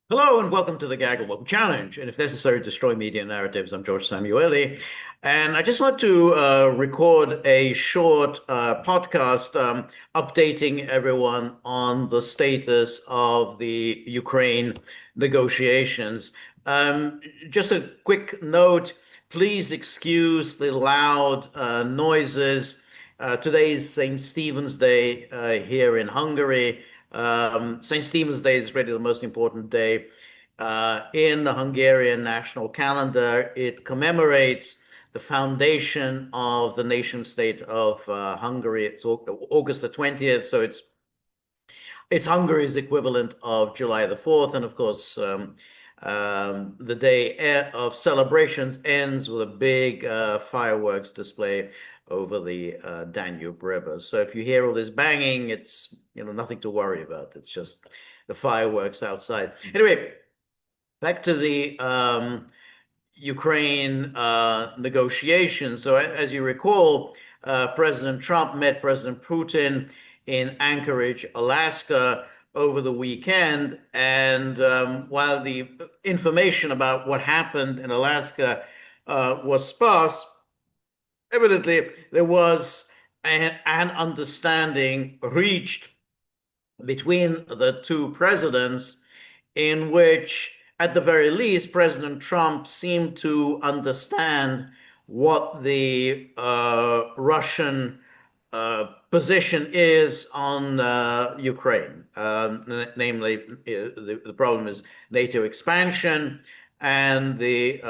Hello and welcome to the Gaggle Wobble Challenge. And if necessary, destroy media narratives. I'm George Szamuely. And I just want to record a short podcast updating everyone on the status of the Ukraine negotiations. Just a quick note, please excuse the loud noises. Today is St. Stephen's Day here in Hungary. St. Stephen's Day is really the most important day in the Hungarian national calendar. It commemorates the foundation of the nation state of Hungary. It's August the 20th, so it's Hungary's equivalent of July the 4th, and of course, the day of celebrations ends with a big fireworks display over the Danube River. So if you hear all this banging, it's nothing to worry about. It's just the fireworks outside. Anyway, back to the Ukraine negotiations. So as you recall, President Trump met President Putin in Anchorage, Alaska, over the weekend. And while the information about what happened in Alaska was sparse, evidently there was an understanding reached between the two presidents in which, at the very least, President Trump seemed to understand what the Russian position is on Ukraine. Namely, the problem is NATO expansion and the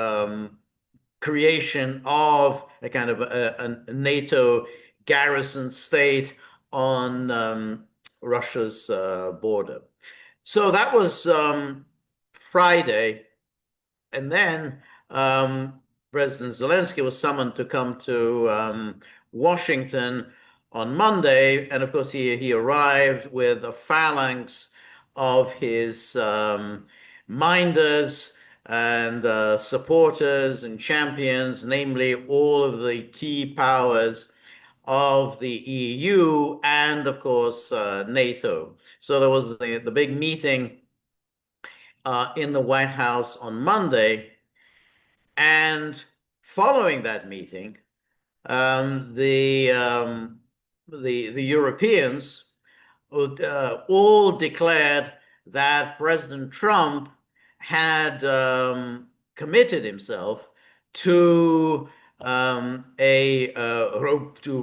creation of a kind of a NATO garrison state on Russia's border. So that was Friday, and then President Zelensky was summoned to come to Washington on Monday, and of course he arrived with a phalanx of his minders and supporters and champions, namely all of the key powers of the EU and, of course, NATO. So there was the big meeting in the White House on Monday, and following that meeting, the Europeans all declared that President Trump had committed himself to to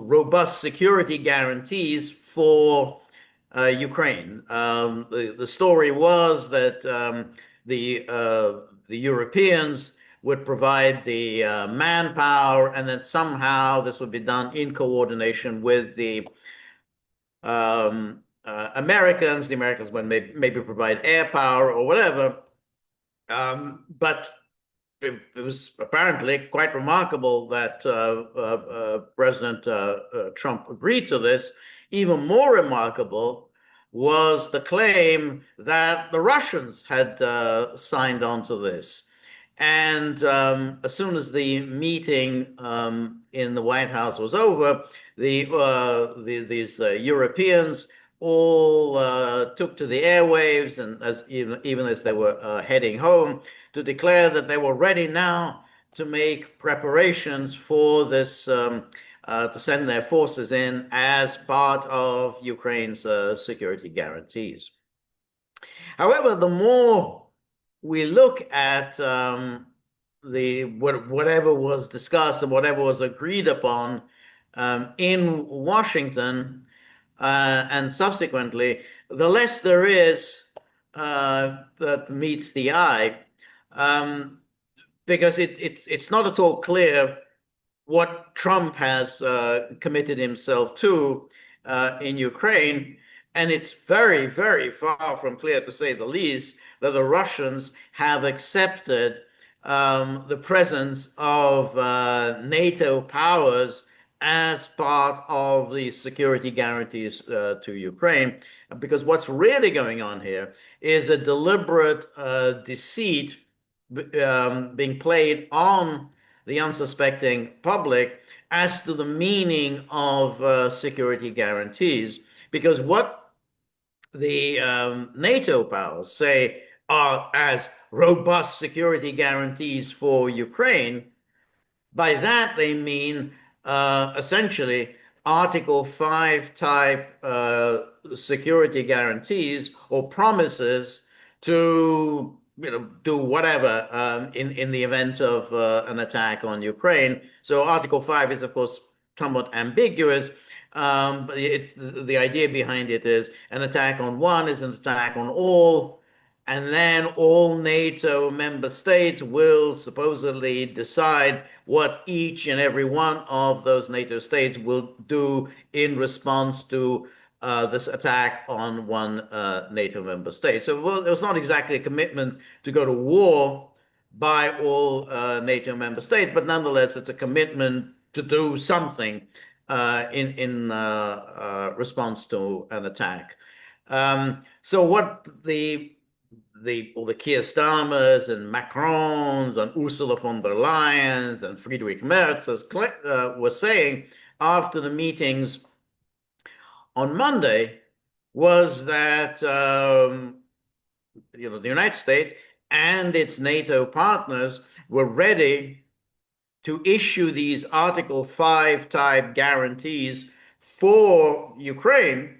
robust security guarantees for Ukraine. The story was that the Europeans would provide the manpower, and that somehow this would be done in coordination with the Americans. The Americans would maybe provide air power or whatever. But it was apparently quite remarkable that President Trump agreed to this. Even more remarkable was the claim that the Russians had signed on to this. And as soon as the meeting in the White House was over, these Europeans all took to the airwaves, and even as they were heading home, to declare that they were ready now to make preparations for this, to send their forces in as part of Ukraine's security guarantees. However, the more we look at whatever was discussed and whatever was agreed upon in Washington and subsequently, the less there is that meets the eye, because it's not at all clear what Trump has committed himself to in Ukraine. And it's very, very far from clear, to say the least, that the Russians have accepted the presence of NATO powers as part of the security guarantees to Ukraine. Because what's really going on here is a deliberate deceit being played on the unsuspecting public as to the meaning of security guarantees. Because what the NATO powers say as robust security guarantees for Ukraine. By that, they mean essentially Article 5 type security guarantees or promises to do whatever in the event of an attack on Ukraine. So Article 5 is, of course, somewhat ambiguous. But it's the idea behind it is an attack on one is an attack on all, and then all NATO member states will supposedly decide what each and every one of those NATO states will do in response to this attack on one NATO member state. So well, it was not exactly a commitment to go to war by all NATO member states, but nonetheless, it's a commitment to do something in response to an attack. So what all the Keir Starmers and Macrons and Ursula von der Leyens and Friedrich Merz were saying after the meetings on Monday was that the United States and its NATO partners were ready to issue these Article 5 type guarantees for Ukraine,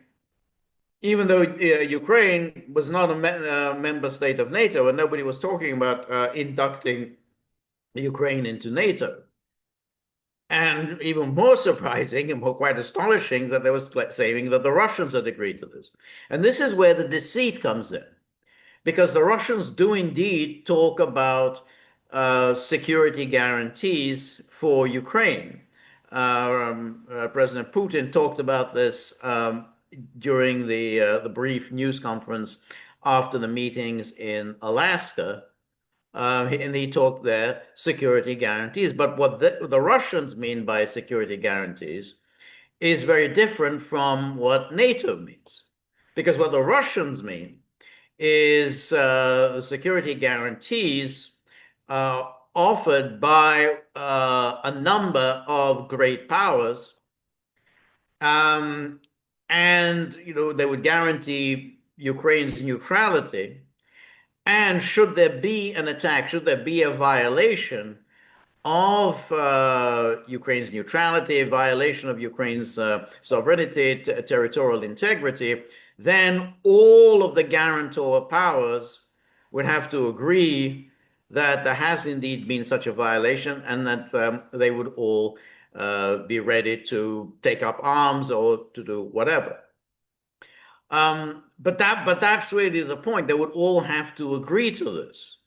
even though Ukraine was not a member state of NATO, and nobody was talking about inducting Ukraine into NATO. And even more surprising and quite astonishing that there was saying that the Russians had agreed to this. And this is where the deceit comes in, because the Russians do indeed talk about security guarantees for Ukraine. President Putin talked about this during the brief news conference after the meetings in Alaska, and he talked there security guarantees. But what the Russians mean by security guarantees is very different from what NATO means, because what the Russians mean is security guarantees offered by a number of great powers. And they would guarantee Ukraine's neutrality. And should there be an attack, should there be a violation of Ukraine's neutrality, a violation of Ukraine's sovereignty, territorial integrity, then all of the guarantor powers would have to agree that there has indeed been such a violation, and that they would all be ready to take up arms or to do whatever. But that's really the point. They would all have to agree to this,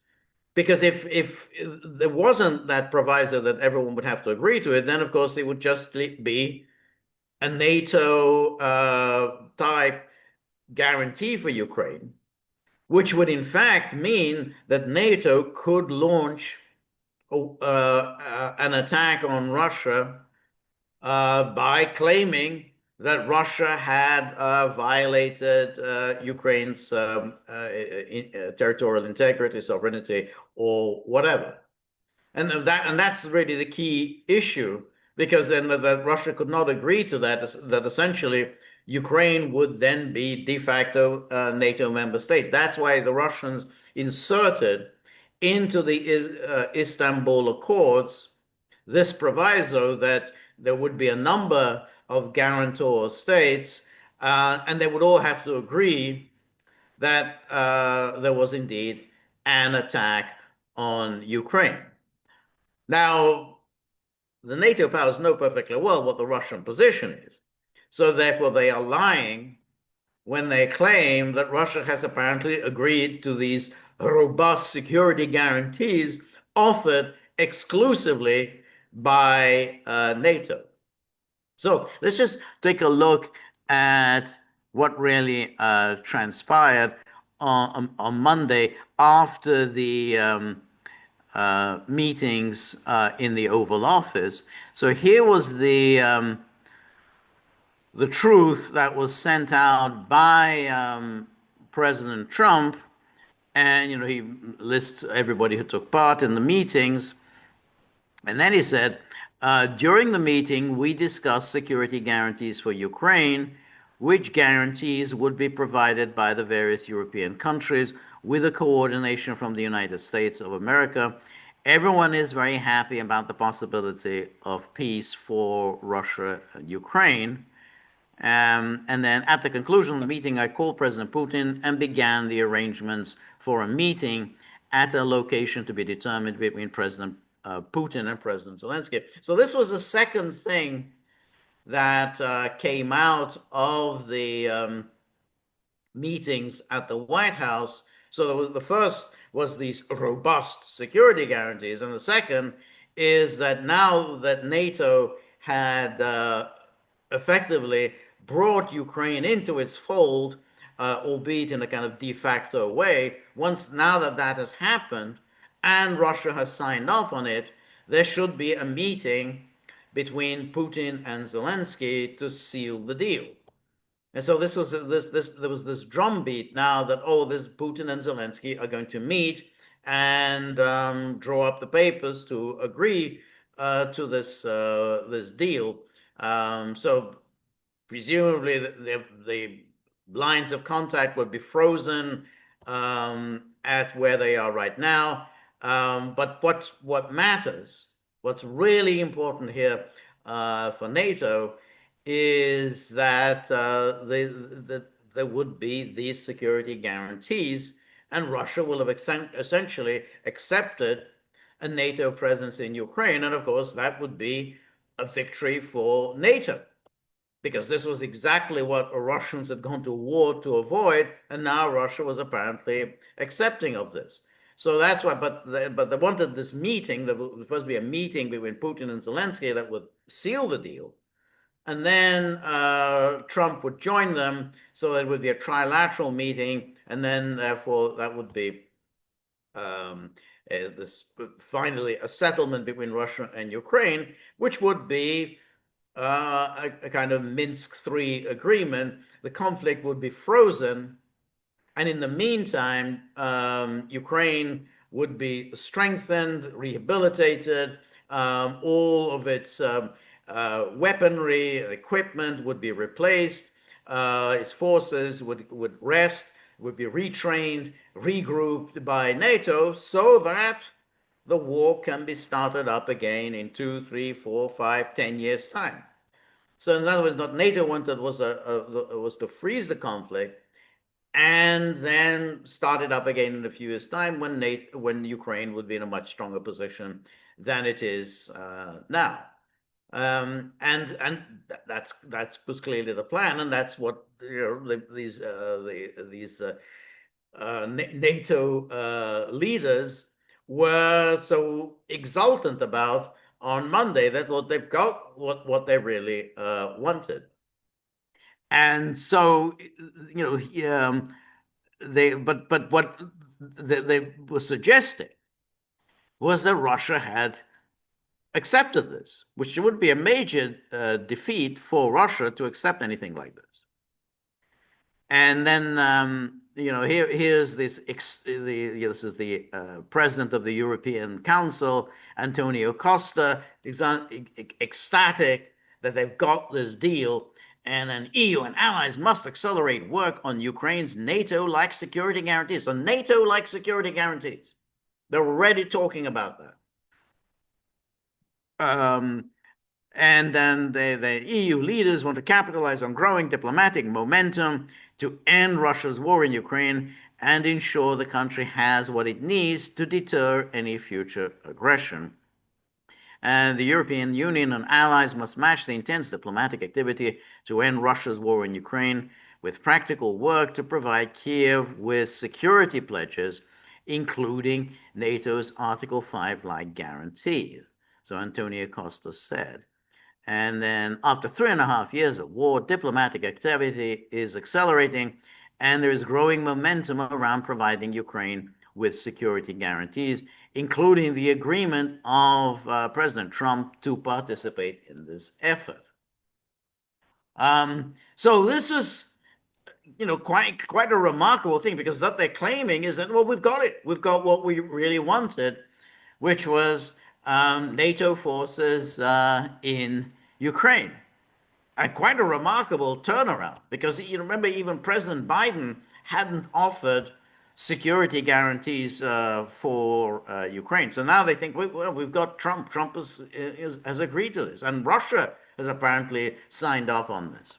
because if there wasn't that proviso that everyone would have to agree to it, then of course it would just be a NATO type guarantee for Ukraine, which would in fact mean that NATO could launch an attack on Russia by claiming that Russia had violated Ukraine's territorial integrity, sovereignty, or whatever. And that's really the key issue, because then that Russia could not agree to that, that essentially Ukraine would then be de facto NATO member state. That's why the Russians inserted into the Istanbul Accords this proviso that there would be a number of guarantor states, and they would all have to agree that there was indeed an attack on Ukraine. Now, the NATO powers know perfectly well what the Russian position is. So therefore, they are lying when they claim that Russia has apparently agreed to these robust security guarantees offered exclusively by NATO. So let's just take a look at what really transpired on Monday after the meetings in the Oval Office. So here was the truth that was sent out by President Trump, and he lists everybody who took part in the meetings, and then he said, during the meeting, we discussed security guarantees for Ukraine. which guarantees would be provided by the various European countries with a coordination from the United States of America. Everyone is very happy about the possibility of peace for Russia and Ukraine. And then at the conclusion of the meeting, I called President Putin and began the arrangements for a meeting at a location to be determined between President Putin and President Zelensky. So this was the second thing that came out of the meetings at the White House. So there was, the first was these robust security guarantees, and the second is that now that NATO had effectively brought Ukraine into its fold, albeit in a kind of de facto way, now that that has happened and Russia has signed off on it, there should be a meeting between Putin and Zelensky to seal the deal. And so there was this drumbeat now that, this Putin and Zelensky are going to meet and draw up the papers to agree to this deal. So presumably the lines of contact would be frozen at where they are right now. But what matters, what's really important here for NATO is that there would be these security guarantees, and Russia will have essentially accepted a NATO presence in Ukraine. And of course, that would be a victory for NATO, because this was exactly what the Russians had gone to war to avoid, and now Russia was apparently accepting of this. So that's why, but they wanted this meeting. There was supposed to be a meeting between Putin and Zelensky that would seal the deal. And then Trump would join them, so it would be a trilateral meeting, and then therefore that would be finally a settlement between Russia and Ukraine, which would be a kind of Minsk III agreement. The conflict would be frozen, and in the meantime, Ukraine would be strengthened, rehabilitated, all of its weaponry, equipment would be replaced, its forces would rest, would be retrained, regrouped by NATO, so that the war can be started up again in 2, 3, 4, 5, 10 years' time. So in other words, what NATO wanted was to freeze the conflict and then start it up again in a few years' time when Ukraine would be in a much stronger position than it is now. And that was clearly the plan, and that's what these NATO leaders were so exultant about on Monday. They thought they've got what they really wanted. And so, but what they were suggesting was that Russia had accepted this, which would be a major defeat for Russia to accept anything like this. And then, here's this. This is the president of the European Council, Antonio Costa, ecstatic that they've got this deal. And then EU and allies must accelerate work on Ukraine's NATO-like security guarantees. So NATO-like security guarantees. They're already talking about that. And then the EU leaders want to capitalize on growing diplomatic momentum to end Russia's war in Ukraine and ensure the country has what it needs to deter any future aggression. And the European Union and allies must match the intense diplomatic activity to end Russia's war in Ukraine with practical work to provide Kiev with security pledges, including NATO's Article 5-like guarantee. So Antonio Costa said. And then after 3.5 years of war, diplomatic activity is accelerating, and there is growing momentum around providing Ukraine with security guarantees, including the agreement of President Trump to participate in this effort. So this was, quite a remarkable thing, because what they're claiming is that, well, we've got it. We've got what we really wanted, which was NATO forces in Ukraine. And quite a remarkable turnaround because you remember even President Biden hadn't offered security guarantees for Ukraine. So now they think, well, we've got Trump. Trump has agreed to this, and Russia has apparently signed off on this.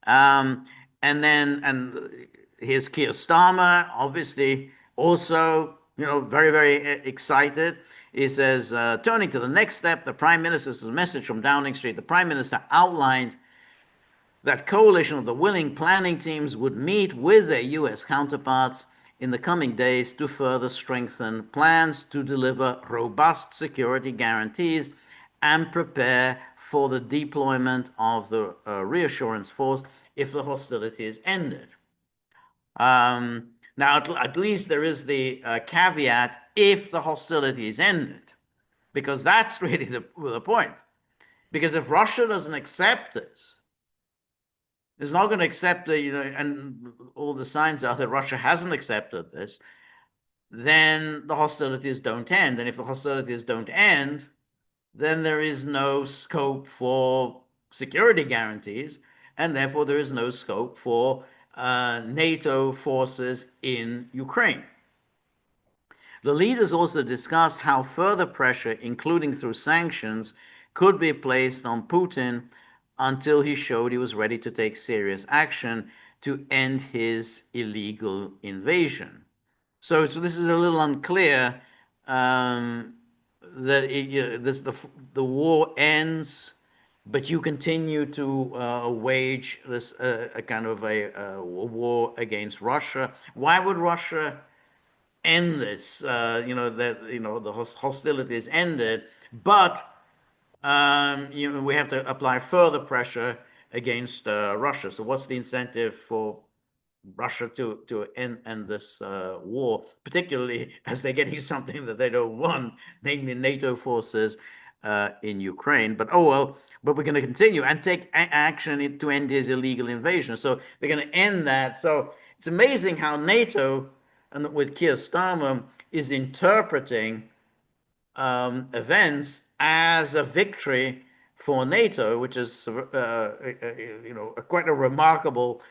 Um, and here's Keir Starmer, obviously also, very, very excited. He says, turning to the next step, the Prime Minister's message from Downing Street. The Prime Minister outlined that coalition of the willing planning teams would meet with their US counterparts in the coming days to further strengthen plans to deliver robust security guarantees and prepare for the deployment of the reassurance force if the hostilities ended. Now, at least there is the caveat if the hostilities ended, because that's really the point. Because if Russia doesn't accept this, is not going to accept and all the signs are that Russia hasn't accepted this, then the hostilities don't end. And if the hostilities don't end, then there is no scope for security guarantees, and therefore there is no scope for NATO forces in Ukraine. The leaders also discussed how further pressure, including through sanctions, could be placed on Putin until he showed he was ready to take serious action to end his illegal invasion. So this is a little unclear that the war ends, but you continue to wage this a kind of a war against Russia. Why would Russia end this? The hostilities ended, but we have to apply further pressure against Russia. So what's the incentive for Russia to end this war, particularly as they're getting something that they don't want, namely NATO forces in Ukraine? But but we're going to continue and take action to end his illegal invasion. So they're going to end that. So it's amazing how NATO, and with Keir Starmer, is interpreting events as a victory for NATO, which is quite a remarkable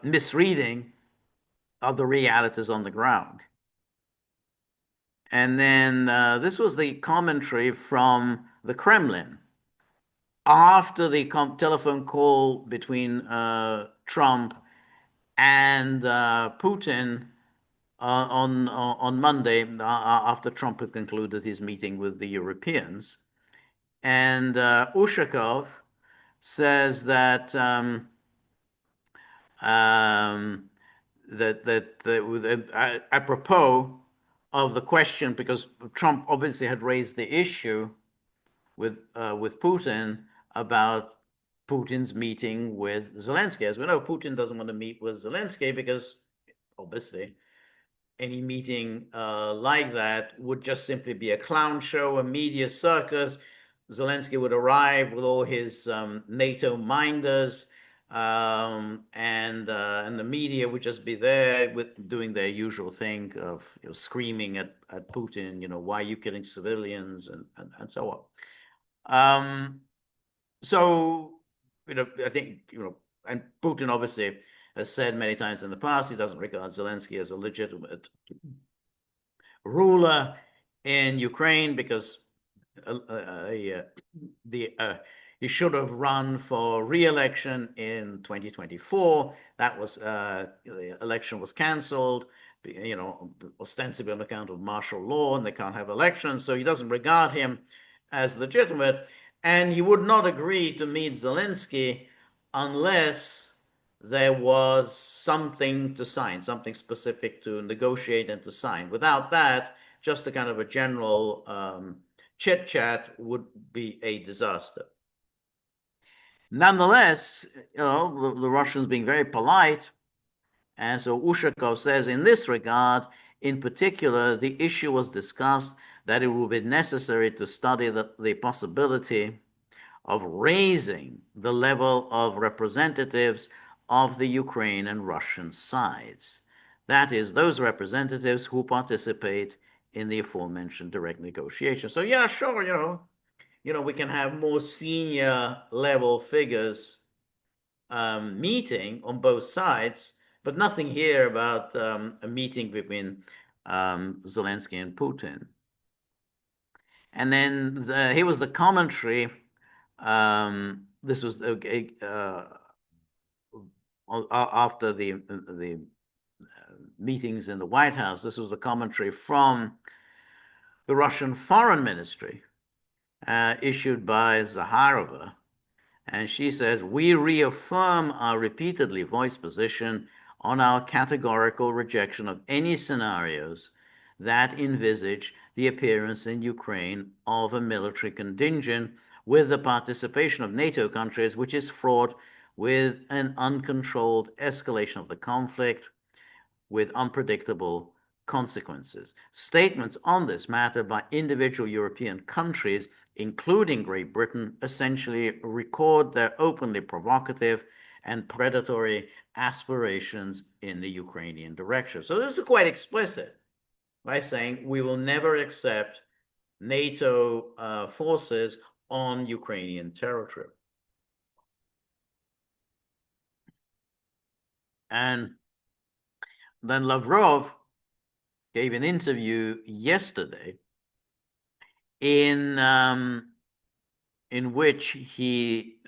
misreading of the realities on the ground. And then this was the commentary from the Kremlin after the telephone call between Trump and Putin on Monday, after Trump had concluded his meeting with the Europeans. And Ushakov says that apropos of the question, because Trump obviously had raised the issue with Putin about Putin's meeting with Zelensky. As we know, Putin doesn't want to meet with Zelensky because obviously any meeting like that would just simply be a clown show, a media circus. Zelensky would arrive with all his NATO minders, and the media would just be there doing their usual thing of screaming at Putin, why are you killing civilians, and so on. So I think and Putin obviously has said many times in the past he doesn't regard Zelensky as a legitimate ruler in Ukraine because he should have run for re-election in 2024. That was the election was cancelled, ostensibly on account of martial law, and they can't have elections. So he doesn't regard him as legitimate, and he would not agree to meet Zelensky unless there was something to sign, something specific to negotiate and to sign. Without that, just a kind of a general chit chat would be a disaster. Nonetheless, the Russians being very polite, and so Ushakov says in this regard, in particular, the issue was discussed that it would be necessary to study the possibility of raising the level of representatives of the Ukraine and Russian sides. That is, those representatives who participate in the aforementioned direct negotiations. So yeah, sure, we can have more senior level figures meeting on both sides, but nothing here about a meeting between Zelensky and Putin. And then here was the commentary. This was after the meetings in the White House. This was the commentary from the Russian Foreign Ministry, issued by Zaharova. And she says, we reaffirm our repeatedly voiced position on our categorical rejection of any scenarios that envisage the appearance in Ukraine of a military contingent with the participation of NATO countries, which is fraught with an uncontrolled escalation of the conflict with unpredictable consequences. Statements on this matter by individual European countries, including Great Britain, essentially record their openly provocative and predatory aspirations in the Ukrainian direction. So this is quite explicit by saying we will never accept NATO forces on Ukrainian territory. And then Lavrov gave an interview yesterday in which he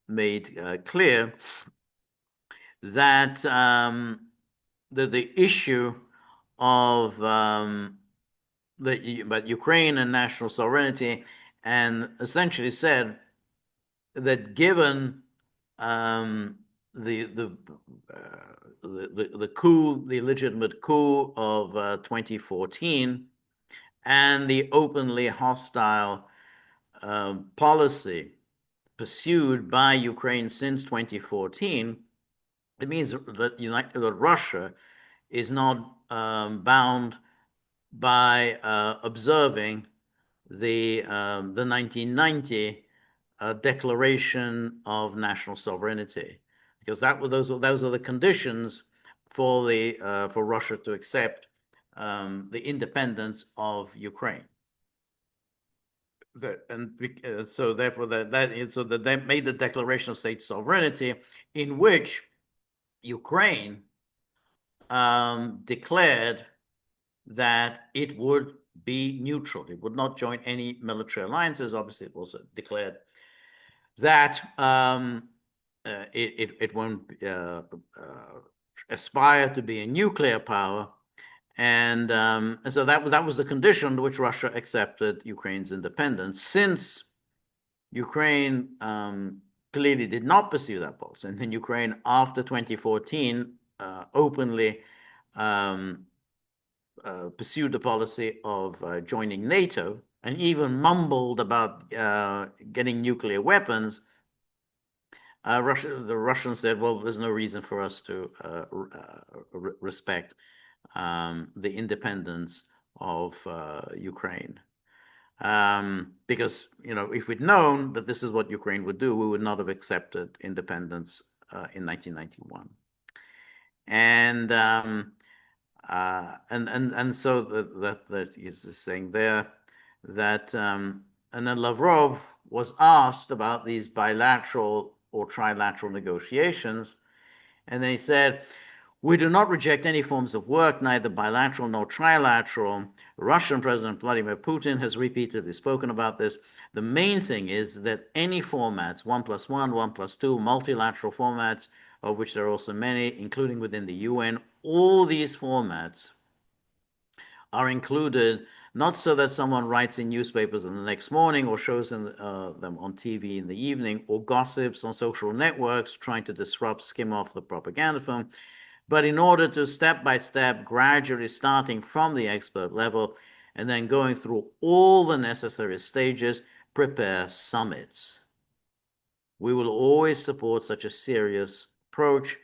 made clear that the issue of but Ukraine and national sovereignty, and essentially said that given the coup, the legitimate coup of 2014, and the openly hostile policy pursued by Ukraine since 2014, it means that Russia is not bound by observing the 1990 Declaration of National Sovereignty, because those are the conditions for Russia to accept the independence of Ukraine. So therefore that they made the Declaration of State Sovereignty, in which Ukraine declared that it would be neutral. It would not join any military alliances. Obviously, it also declared that it won't aspire to be a nuclear power. And so that was the condition under which Russia accepted Ukraine's independence. Since Ukraine clearly did not pursue that policy, and then Ukraine, after 2014, openly pursued the policy of joining NATO, and even mumbled about getting nuclear weapons, the Russians said, well, there's no reason for us to respect the independence of Ukraine. Because, if we'd known that this is what Ukraine would do, we would not have accepted independence in 1991. And so that is saying there that, and then Lavrov was asked about these bilateral or trilateral negotiations, and then he said, we do not reject any forms of work, neither bilateral nor trilateral. Russian President Vladimir Putin has repeatedly spoken about this. The main thing is that any formats, 1+1, 1+2, multilateral formats, of which there are also many, including within the UN, all these formats are included, not so that someone writes in newspapers in the next morning or shows them on TV in the evening, or gossips on social networks trying to disrupt, skim off the propaganda film, but in order to step by step, gradually starting from the expert level and then going through all the necessary stages, prepare summits. We will always support such a serious approach.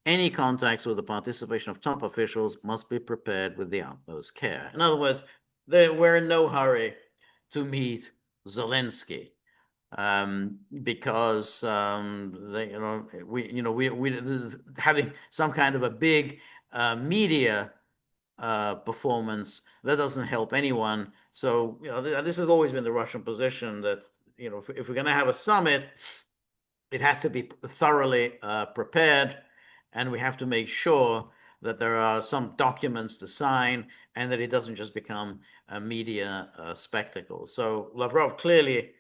Any contacts with the participation of top officials must be prepared with the utmost care. In other words, we're in no hurry to meet Zelensky, because we having some kind of a big media performance. That doesn't help anyone. So, this has always been the Russian position that, if we're going to have a summit, it has to be thoroughly prepared, and we have to make sure that there are some documents to sign and that it doesn't just become a media spectacle. So Lavrov clearly,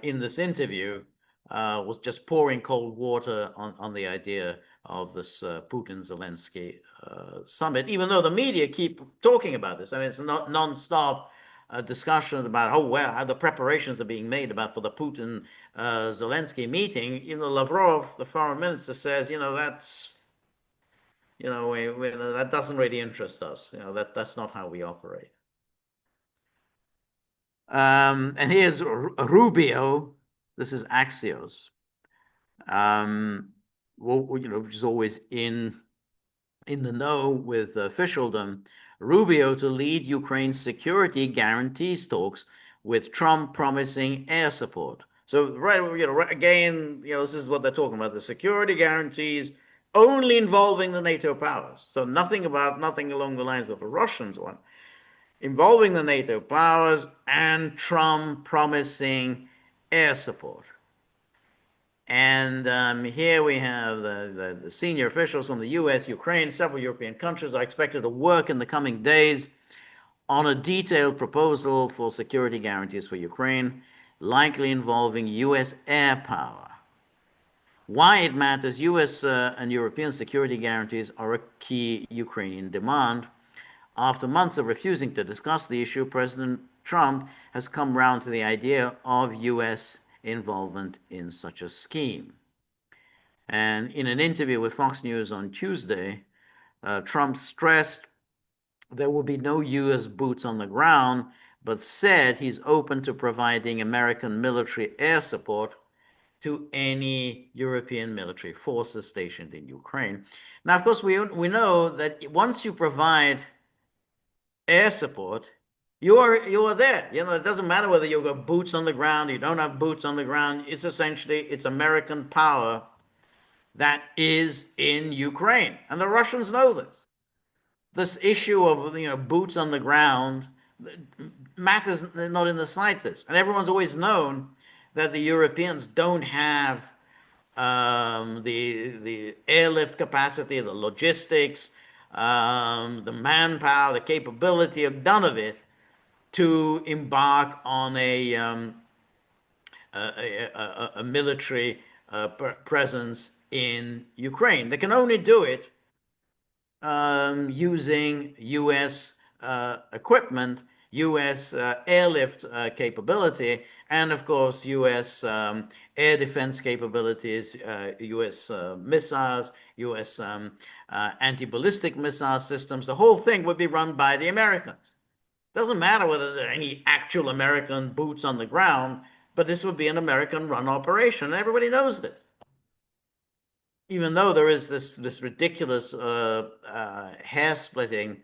in this interview, was just pouring cold water on the idea of this Putin-Zelensky summit, even though the media keep talking about this. I mean, it's not non-stop discussions about how the preparations are being made for the Putin Zelensky meeting. Lavrov, the foreign minister, says, that doesn't really interest us. That's not how we operate. And here's Rubio. This is Axios. Which is always in the know with officialdom. Rubio to lead Ukraine's security guarantees talks, with Trump promising air support. So right again, this is what they're talking about: the security guarantees only involving the NATO powers. So nothing along the lines of the Russians want, involving the NATO powers, and Trump promising air support. And here we have the senior officials from the US, Ukraine, several European countries are expected to work in the coming days on a detailed proposal for security guarantees for Ukraine, likely involving US air power. Why it matters: US and European security guarantees are a key Ukrainian demand. After months of refusing to discuss the issue, President Trump has come round to the idea of US involvement in such a scheme. And in an interview with Fox News on Tuesday, Trump stressed there will be no US boots on the ground, but said he's open to providing American military air support to any European military forces stationed in Ukraine. Now, of course, we know that once you provide air support, you are there. It doesn't matter whether you've got boots on the ground, you don't have boots on the ground. It's American power that is in Ukraine, and the Russians know this. This issue of boots on the ground matters not in the slightest, and everyone's always known that the Europeans don't have the airlift capacity, the logistics, the manpower, the capability of none of it to embark on a military presence in Ukraine. They can only do it using U.S. Equipment, U.S. Airlift capability, and of course U.S. Air defense capabilities, U.S. Missiles, U.S. Anti-ballistic missile systems. The whole thing would be run by the Americans. Doesn't matter whether there are any actual American boots on the ground, but this would be an American-run operation, and everybody knows this. Even though there is this ridiculous hair-splitting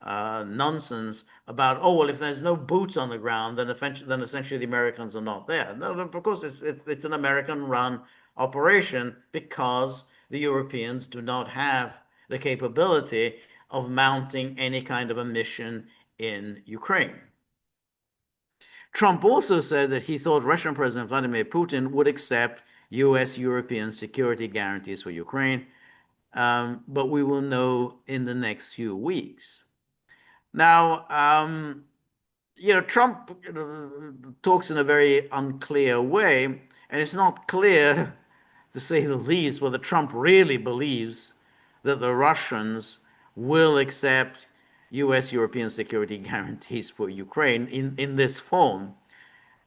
nonsense about, well, if there's no boots on the ground, then essentially the Americans are not there. No, of course it's an American-run operation, because the Europeans do not have the capability of mounting any kind of a mission in Ukraine. Trump also said that he thought Russian President Vladimir Putin would accept US-European security guarantees for Ukraine, but we will know in the next few weeks. Now, Trump talks in a very unclear way, and it's not clear, to say the least, whether Trump really believes that the Russians will accept US-European security guarantees for Ukraine in this form,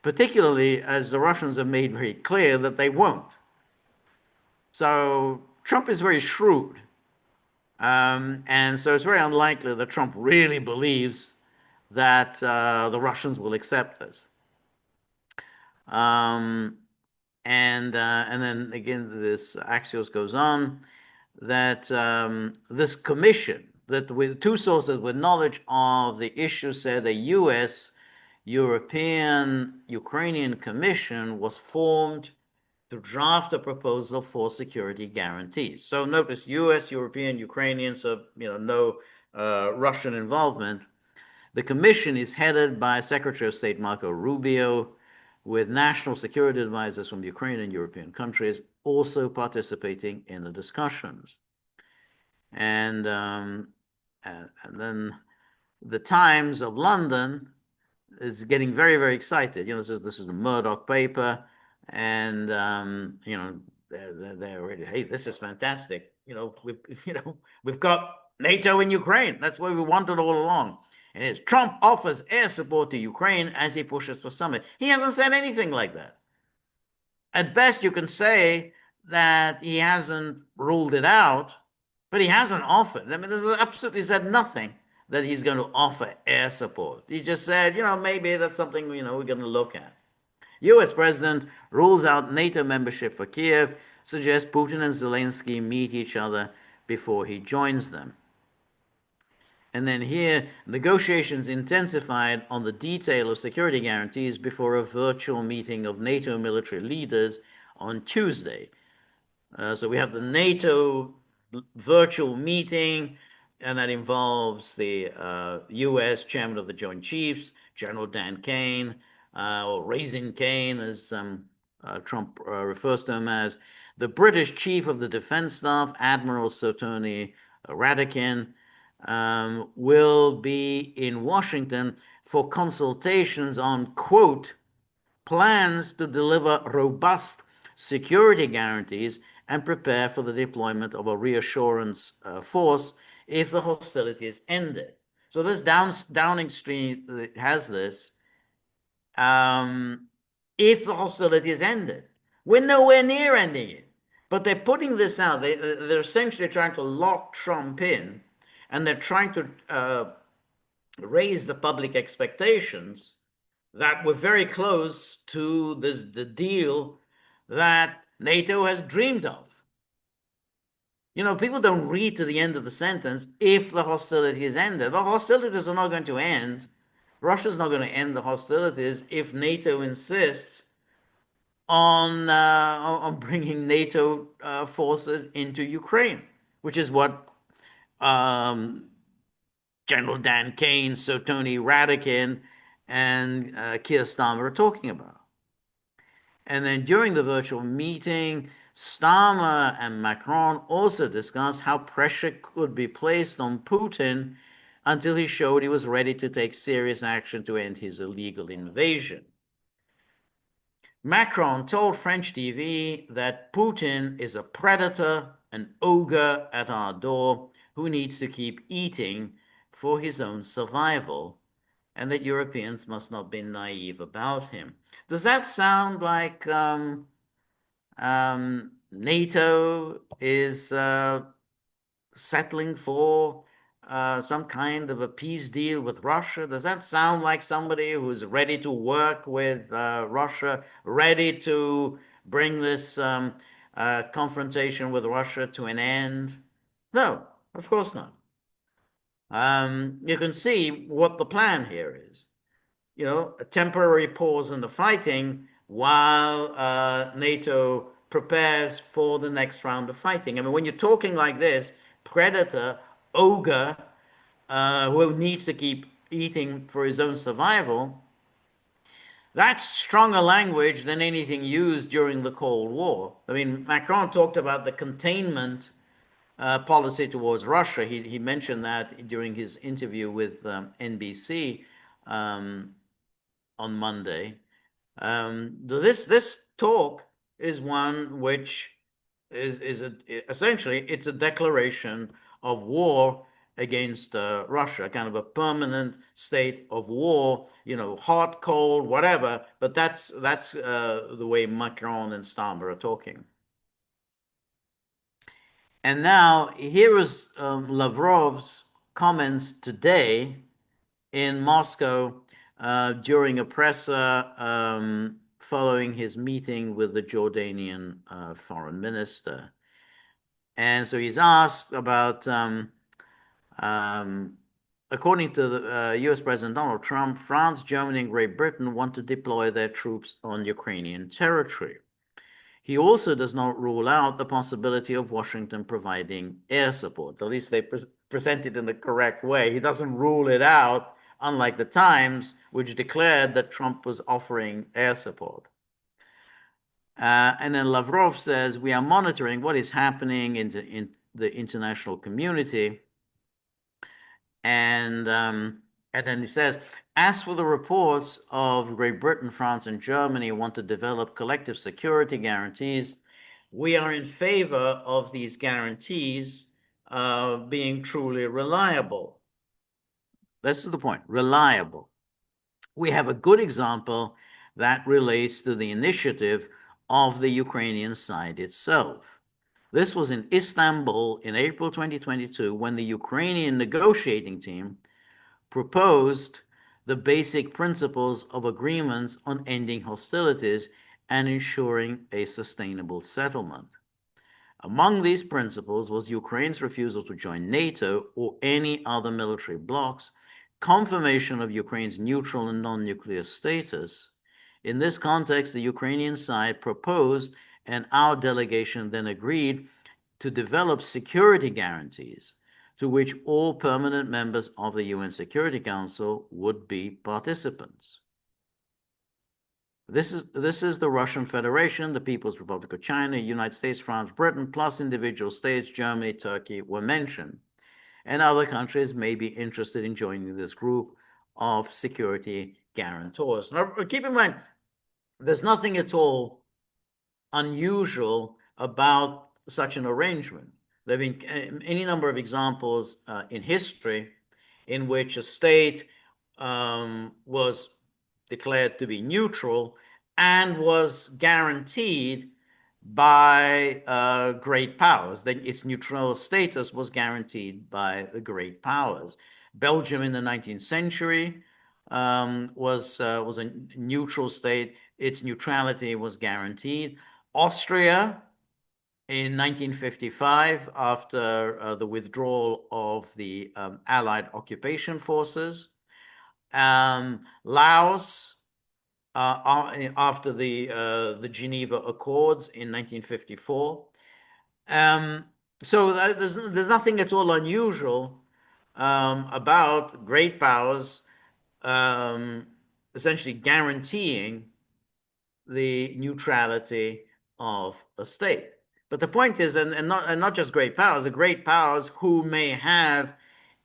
particularly as the Russians have made very clear that they won't. So Trump is very shrewd. And so it's very unlikely that Trump really believes that the Russians will accept this. And then again, this Axios goes on that this commission, that with two sources with knowledge of the issue said a U.S. European Ukrainian commission was formed to draft a proposal for security guarantees. So notice US, European, Ukrainian, so no Russian involvement. The commission is headed by Secretary of State Marco Rubio, with national security advisors from Ukraine and European countries also participating in the discussions. And then the Times of London is getting very, very excited. This is the Murdoch paper, and they're already, hey, this is fantastic. We've got NATO in Ukraine. That's what we wanted all along. And it's Trump offers air support to Ukraine as he pushes for summit. He hasn't said anything like that. At best, you can say that he hasn't ruled it out, but he hasn't offered. I mean, there's absolutely said nothing that he's going to offer air support. He just said, maybe that's something, we're going to look at. U.S. President rules out NATO membership for Kiev, suggests Putin and Zelensky meet each other before he joins them. And then here, negotiations intensified on the detail of security guarantees before a virtual meeting of NATO military leaders on Tuesday. So we have the NATO virtual meeting, and that involves the U.S. Chairman of the Joint Chiefs, General Dan Kane, or Raising Kane, as Trump refers to him as, the British Chief of the Defense Staff, Admiral Sir Tony Radakin, will be in Washington for consultations on, quote, plans to deliver robust security guarantees and prepare for the deployment of a reassurance force if the hostilities ended. So this Downing Street has this, if the hostilities ended. We're nowhere near ending it. But they're putting this out. They're essentially trying to lock Trump in, and they're trying to raise the public expectations that we're very close to the deal that NATO has dreamed of. People don't read to the end of the sentence, if the hostilities ended. The hostilities are not going to end. Russia's not going to end the hostilities if NATO insists on bringing NATO forces into Ukraine, which is what General Dan Kane, Sir Tony Radakin, and Keir Starmer are talking about. And then during the virtual meeting, Starmer and Macron also discussed how pressure could be placed on Putin until he showed he was ready to take serious action to end his illegal invasion. Macron told French TV that Putin is a predator, an ogre at our door who needs to keep eating for his own survival, and that Europeans must not be naive about him. Does that sound like NATO is settling for some kind of a peace deal with Russia? Does that sound like somebody who's ready to work with Russia, ready to bring this confrontation with Russia to an end? No, of course not. You can see what the plan here is. A temporary pause in the fighting while NATO prepares for the next round of fighting. I mean, when you're talking like this, predator, ogre, who needs to keep eating for his own survival, that's stronger language than anything used during the Cold War. I mean, Macron talked about the containment policy towards Russia. He mentioned that during his interview with NBC on Monday. This talk is one which is essentially it's a declaration of war against Russia, kind of a permanent state of war, hot, cold, whatever. But that's the way Macron and Starmer are talking. And now here is Lavrov's comments today in Moscow during a presser following his meeting with the Jordanian foreign minister. And so he's asked about, according to the US President Donald Trump, France, Germany, and Great Britain want to deploy their troops on Ukrainian territory. He also does not rule out the possibility of Washington providing air support. At least they present it in the correct way. He doesn't rule it out, unlike the Times, which declared that Trump was offering air support. And then Lavrov says, we are monitoring what is happening in the international community. And then he says, as for the reports of Great Britain, France, and Germany want to develop collective security guarantees, we are in favor of these guarantees being truly reliable. This is the point, reliable. We have a good example that relates to the initiative of the Ukrainian side itself. This was in Istanbul in April 2022 when the Ukrainian negotiating team proposed the basic principles of agreements on ending hostilities and ensuring a sustainable settlement. Among these principles was Ukraine's refusal to join NATO or any other military blocs, confirmation of Ukraine's neutral and non-nuclear status. In this context, the Ukrainian side proposed, and our delegation then agreed, to develop security guarantees to which all permanent members of the UN Security Council would be participants. This is the Russian Federation, the People's Republic of China, United States, France, Britain, plus individual states, Germany, Turkey were mentioned. And other countries may be interested in joining this group of security guarantors. Now, keep in mind, there's nothing at all unusual about such an arrangement. There have been any number of examples in history in which a state was declared to be neutral and was guaranteed by great powers. Then its neutral status was guaranteed by the great powers. Belgium in the 19th century was a neutral state. Its neutrality was guaranteed. Austria in 1955, after the withdrawal of the Allied occupation forces. Laos, after the Geneva Accords in 1954. So there's nothing at all unusual about great powers essentially guaranteeing the neutrality of a state. But the point is, and not just great powers, the great powers who may have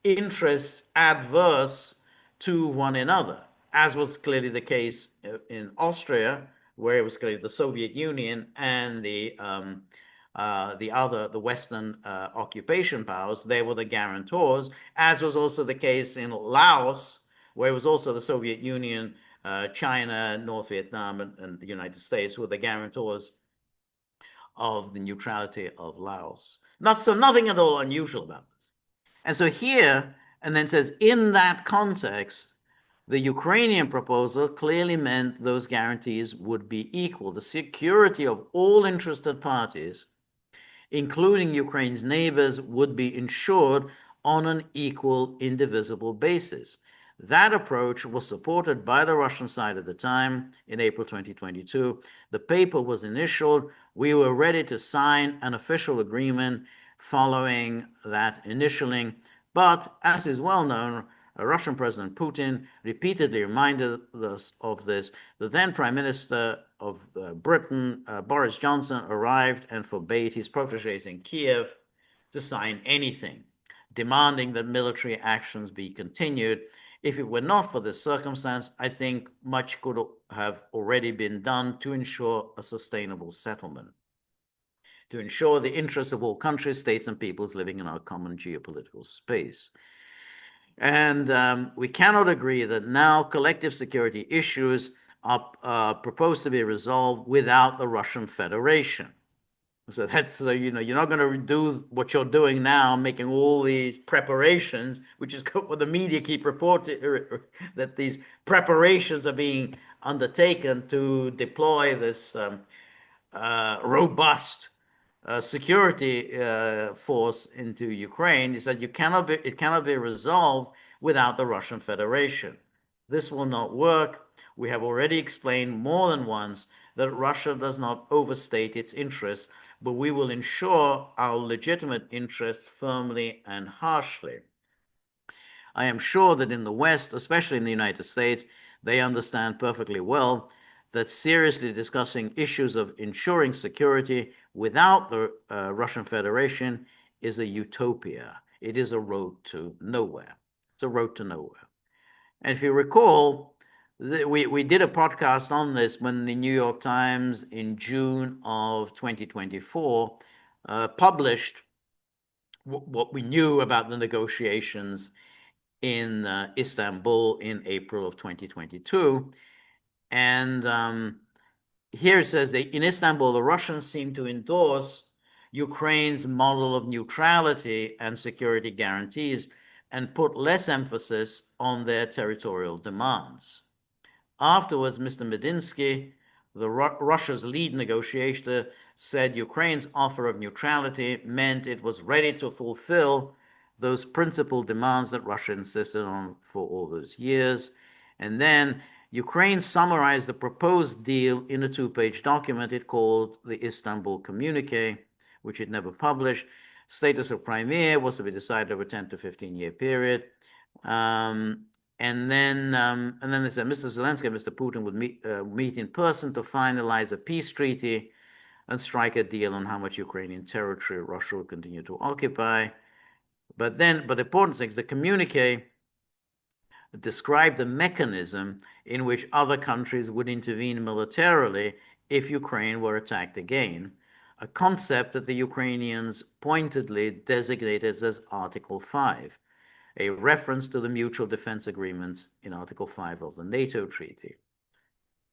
interests adverse to one another, as was clearly the case in Austria, where it was clearly the Soviet Union and the Western occupation powers. They were the guarantors, as was also the case in Laos, where it was also the Soviet Union, China, North Vietnam, and the United States were the guarantors of the neutrality of Laos. So nothing at all unusual about this. And so here, and then says, in that context, the Ukrainian proposal clearly meant those guarantees would be equal. The security of all interested parties, including Ukraine's neighbors, would be ensured on an equal, indivisible basis. That approach was supported by the Russian side at the time in April 2022. The paper was initialed. We were ready to sign an official agreement following that initialing. But as is well known, Russian President Putin repeatedly reminded us of this. The then Prime Minister of Britain, Boris Johnson, arrived and forbade his proteges in Kiev to sign anything, demanding that military actions be continued. If it were not for this circumstance, I think much could have already been done to ensure a sustainable settlement, to ensure the interests of all countries, states, and peoples living in our common geopolitical space. And we cannot agree that now collective security issues are proposed to be resolved without the Russian Federation. So you're not going to do what you're doing now, making all these preparations, which is what the media keep reporting, that these preparations are being undertaken to deploy this robust security force into Ukraine. He said it cannot be resolved without the Russian Federation. This will not work. We have already explained more than once that Russia does not overstate its interests, but we will ensure our legitimate interests firmly and harshly. I am sure that in the West, especially in the United States, they understand perfectly well that seriously discussing issues of ensuring security without the Russian Federation is a utopia. It is a road to nowhere. It's a road to nowhere. And if you recall, we did a podcast on this when the New York Times in June of 2024 published what we knew about the negotiations in Istanbul in April of 2022. And here it says that in Istanbul, the Russians seem to endorse Ukraine's model of neutrality and security guarantees and put less emphasis on their territorial demands. Afterwards, Mr. Medinsky, Russia's lead negotiator, said Ukraine's offer of neutrality meant it was ready to fulfill those principal demands that Russia insisted on for all those years. And then Ukraine summarized the proposed deal in a two-page document it called the Istanbul communique, which it never published. Status of Crimea was to be decided over a 10 to 15-year period. And then they said Mr. Zelensky and Mr. Putin would meet in person to finalize a peace treaty and strike a deal on how much Ukrainian territory Russia will continue to occupy. But the important thing is the communique described the mechanism in which other countries would intervene militarily if Ukraine were attacked again, a concept that the Ukrainians pointedly designated as Article 5, a reference to the mutual defense agreements in Article 5 of the NATO treaty.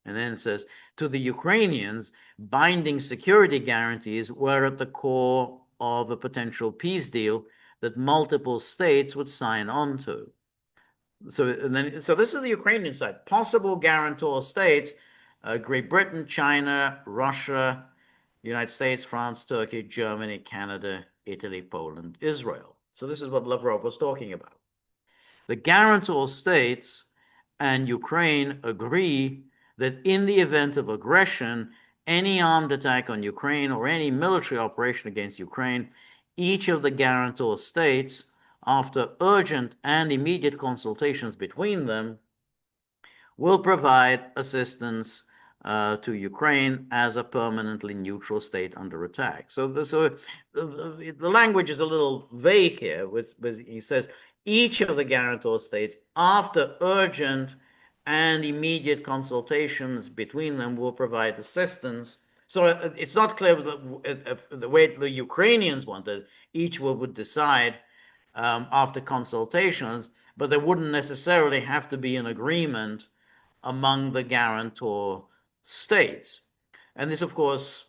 And then it says, to the Ukrainians, binding security guarantees were at the core of a potential peace deal that multiple states would sign on to. So this is the Ukrainian side. Possible guarantor states, Great Britain, China, Russia, United States, France, Turkey, Germany, Canada, Italy, Poland, Israel. So this is what Lavrov was talking about. The guarantor states and Ukraine agree that in the event of aggression, any armed attack on Ukraine or any military operation against Ukraine, each of the guarantor states, after urgent and immediate consultations between them, will provide assistance to Ukraine as a permanently neutral state under attack. So the language is a little vague here. He says each of the guarantor states, after urgent and immediate consultations between them, will provide assistance. So it's not clear the way the Ukrainians wanted. Each would decide after consultations, but there wouldn't necessarily have to be an agreement among the guarantor states. And this, of course,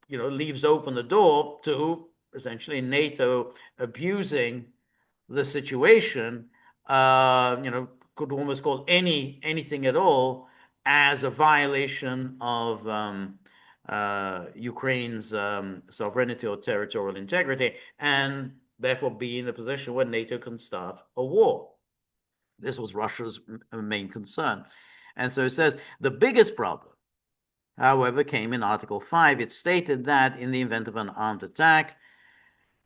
leaves open the door to essentially NATO abusing the situation, could almost call anything at all as a violation of Ukraine's sovereignty or territorial integrity, and therefore be in a position where NATO can start a war. This was Russia's main concern. And so it says the biggest problem, however, came in Article 5. It stated that in the event of an armed attack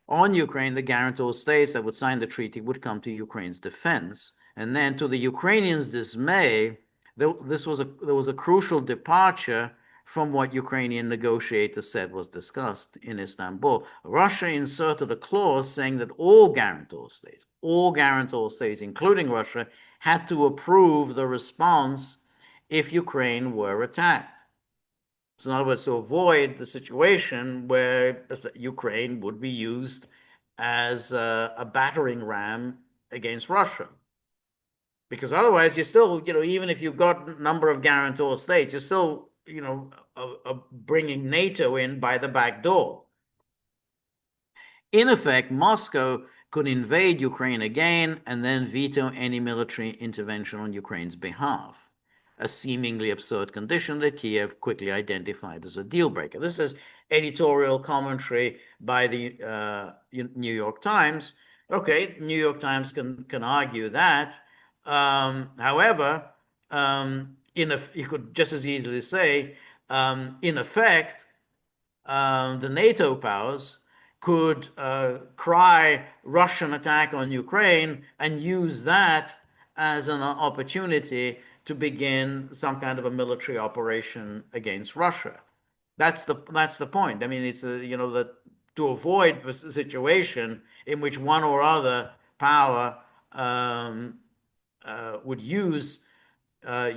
on Ukraine, the guarantor states that would sign the treaty would come to Ukraine's defense. And then, to the Ukrainians' dismay, there was a crucial departure from what Ukrainian negotiators said was discussed in Istanbul. Russia inserted a clause saying that all guarantor states, including Russia, had to approve the response if Ukraine were attacked. So in other words, to avoid the situation where Ukraine would be used as a battering ram against Russia. Because otherwise, you're still, even if you've got a number of guarantor states, you're still, bringing NATO in by the back door. In effect, Moscow could invade Ukraine again and then veto any military intervention on Ukraine's behalf, a seemingly absurd condition that Kiev quickly identified as a deal breaker. This is editorial commentary by the New York Times. Okay, New York Times can argue that, However, you could just as easily say, in effect, the NATO powers could cry Russian attack on Ukraine and use that as an opportunity to begin some kind of a military operation against Russia. That's the point. I mean, it's that to avoid a situation in which one or other power would use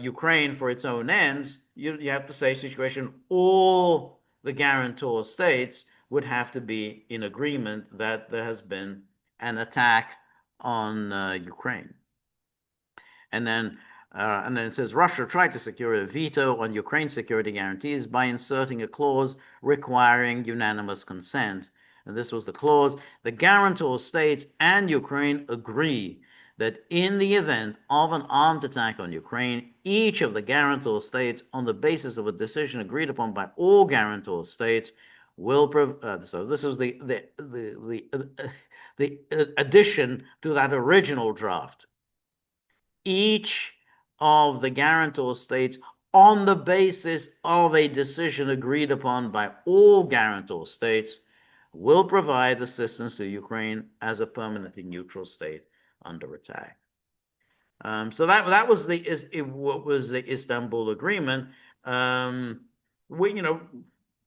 Ukraine for its own ends, you have to say situation all the guarantor states would have to be in agreement that there has been an attack on Ukraine. And then it says Russia tried to secure a veto on Ukraine security guarantees by inserting a clause requiring unanimous consent. And this was the clause: the guarantor states and Ukraine agree that in the event of an armed attack on Ukraine, each of the guarantor states, on the basis of a decision agreed upon by all guarantor states, will so this was the addition to that original draft. Each of the guarantor states, on the basis of a decision agreed upon by all guarantor states, will provide assistance to Ukraine as a permanently neutral state under attack. So that was what was the Istanbul Agreement.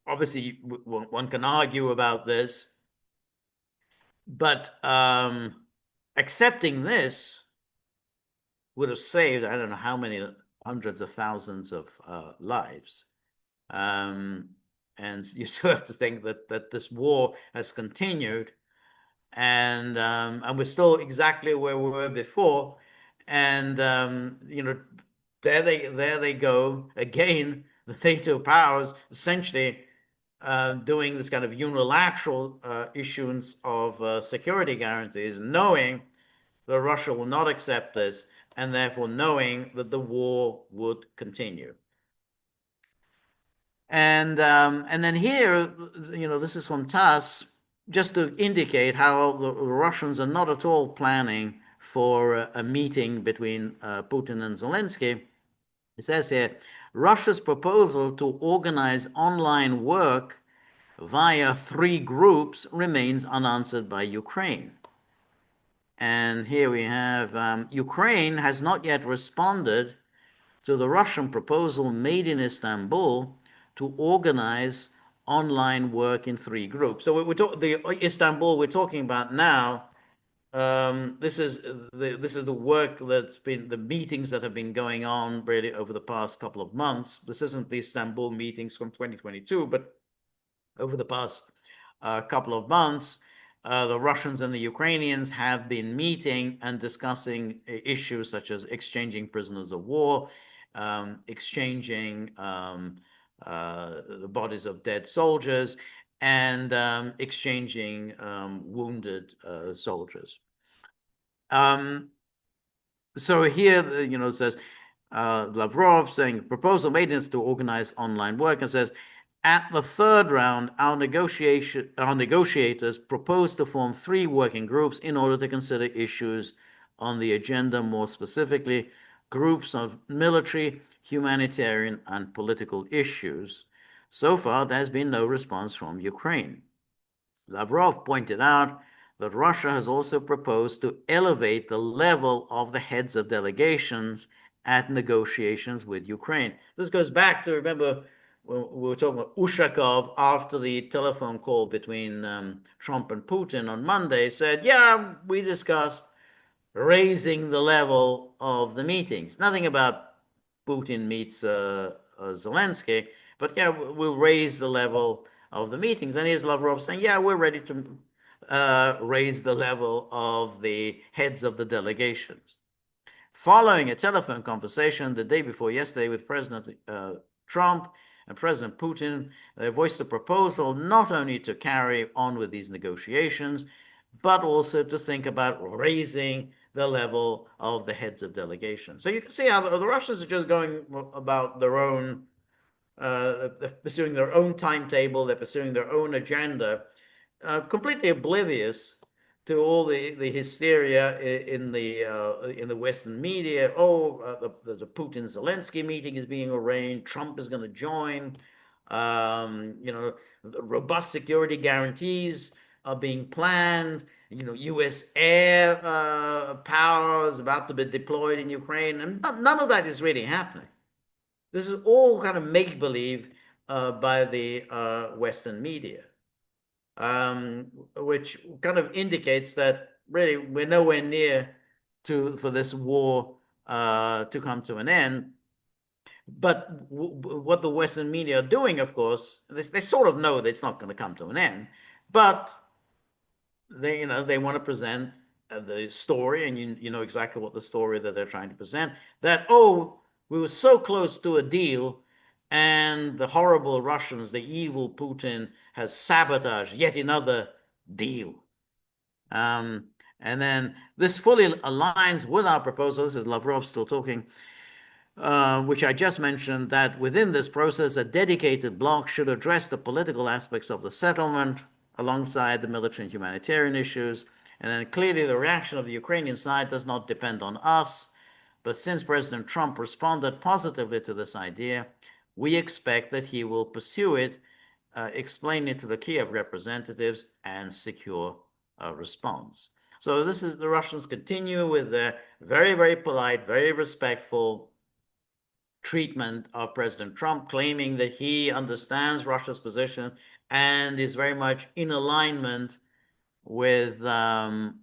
Obviously one can argue about this, but accepting this would have saved, I don't know how many hundreds of thousands of lives. And you still have to think that this war has continued, and we're still exactly where we were before. And there they go again, the NATO powers essentially doing this kind of unilateral issuance of security guarantees, knowing that Russia will not accept this, and therefore knowing that the war would continue. And then here, this is from TASS, just to indicate how the Russians are not at all planning for a meeting between Putin and Zelensky. It says here, Russia's proposal to organize online work via 3 groups remains unanswered by Ukraine. And here we have Ukraine has not yet responded to the Russian proposal made in Istanbul to organize online work in 3 groups. So the Istanbul we're talking about now. This is the work that's been, the meetings that have been going on really over the past couple of months. This isn't the Istanbul meetings from 2022, but over the past couple of months, the Russians and the Ukrainians have been meeting and discussing issues such as exchanging prisoners of war, exchanging the bodies of dead soldiers, and exchanging wounded soldiers. So here, it says Lavrov saying proposal made is to organize online work, and says at the 3rd round, our negotiators proposed to form 3 working groups in order to consider issues on the agenda, more specifically, groups of military, humanitarian, and political issues. So far, there's been no response from Ukraine. Lavrov pointed out that Russia has also proposed to elevate the level of the heads of delegations at negotiations with Ukraine. This goes back to, remember, we were talking about Ushakov after the telephone call between Trump and Putin on Monday, said, yeah, we discussed raising the level of the meetings. Nothing about Putin meets Zelensky, but yeah, we'll raise the level of the meetings. And here's Lavrov saying, yeah, we're ready to raise the level of the heads of the delegations. Following a telephone conversation the day before yesterday with President Trump and President Putin, they voiced a proposal not only to carry on with these negotiations, but also to think about raising the level of the heads of delegations. So you can see how the Russians are just going about their own, they're pursuing their own timetable, they're pursuing their own agenda, completely oblivious to all the hysteria in the Western media. Oh, the Putin Zelensky meeting is being arranged. Trump is going to join. You know, robust security guarantees are being planned. You know, U.S. air power is about to be deployed in Ukraine, and none of that is really happening. This is all kind of make believe by the Western media, which kind of indicates that really we're nowhere near to for this war to come to an end. But what the Western media are doing, of course, they sort of know that it's not going to come to an end, but they want to present the story, and you know exactly what the story that they're trying to present. That we were so close to a deal, and the horrible Russians, the evil Putin, has sabotaged yet another deal. Um, and then this fully aligns with our proposal. This is Lavrov still talking, which I just mentioned, that within this process, a dedicated bloc should address the political aspects of the settlement alongside the military and humanitarian issues. And then clearly the reaction of the Ukrainian side does not depend on us. But since President Trump responded positively to this idea, we expect that he will pursue it, explain it to the Kiev representatives, and secure a response. So this is the Russians continue with their very, very polite, very respectful treatment of President Trump, claiming that he understands Russia's position and is very much in alignment with the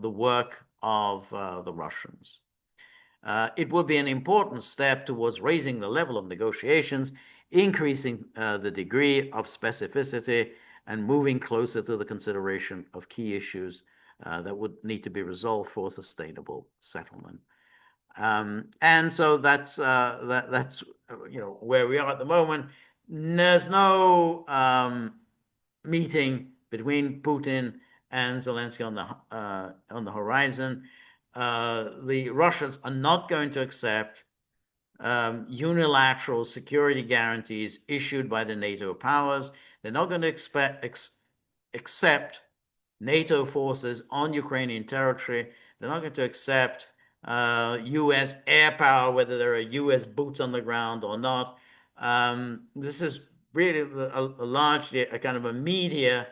work of the Russians. It would be an important step towards raising the level of negotiations, increasing the degree of specificity, and moving closer to the consideration of key issues that would need to be resolved for sustainable settlement. And so that's where we are at the moment. There's no meeting between Putin and Zelensky on the horizon. The Russians are not going to accept unilateral security guarantees issued by the NATO powers. They're not going to accept NATO forces on Ukrainian territory. They're not going to accept U.S. air power, whether there are U.S. boots on the ground or not. This is really largely a kind of a media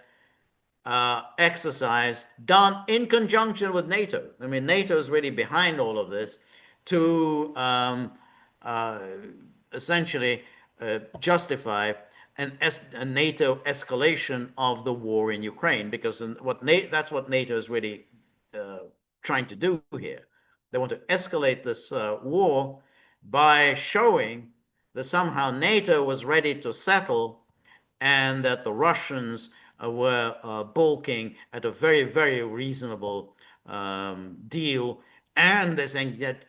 exercise done in conjunction with NATO. I mean, NATO is really behind all of this to uh, essentially justify a NATO escalation of the war in Ukraine, because that's what NATO is really trying to do here. They want to escalate this war by showing that somehow NATO was ready to settle and that the Russians were balking at a very, very reasonable deal. And they're saying that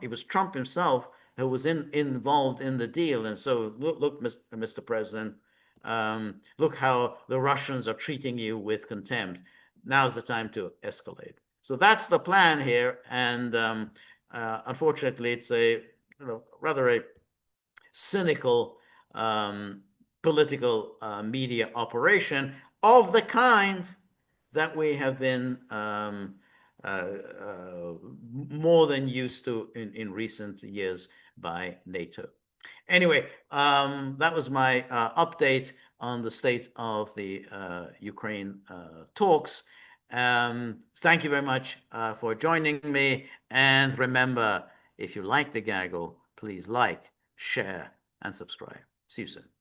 it was Trump himself who was involved in the deal. And so, look, Mr. President, look how the Russians are treating you with contempt. Now's the time to escalate. So that's the plan here. And unfortunately, it's rather a cynical political media operation of the kind that we have been more than used to in recent years by NATO. Anyway, that was my update on the state of the Ukraine talks. Thank you very much for joining me. And remember, if you like the gaggle, please like, share, and subscribe. See you soon.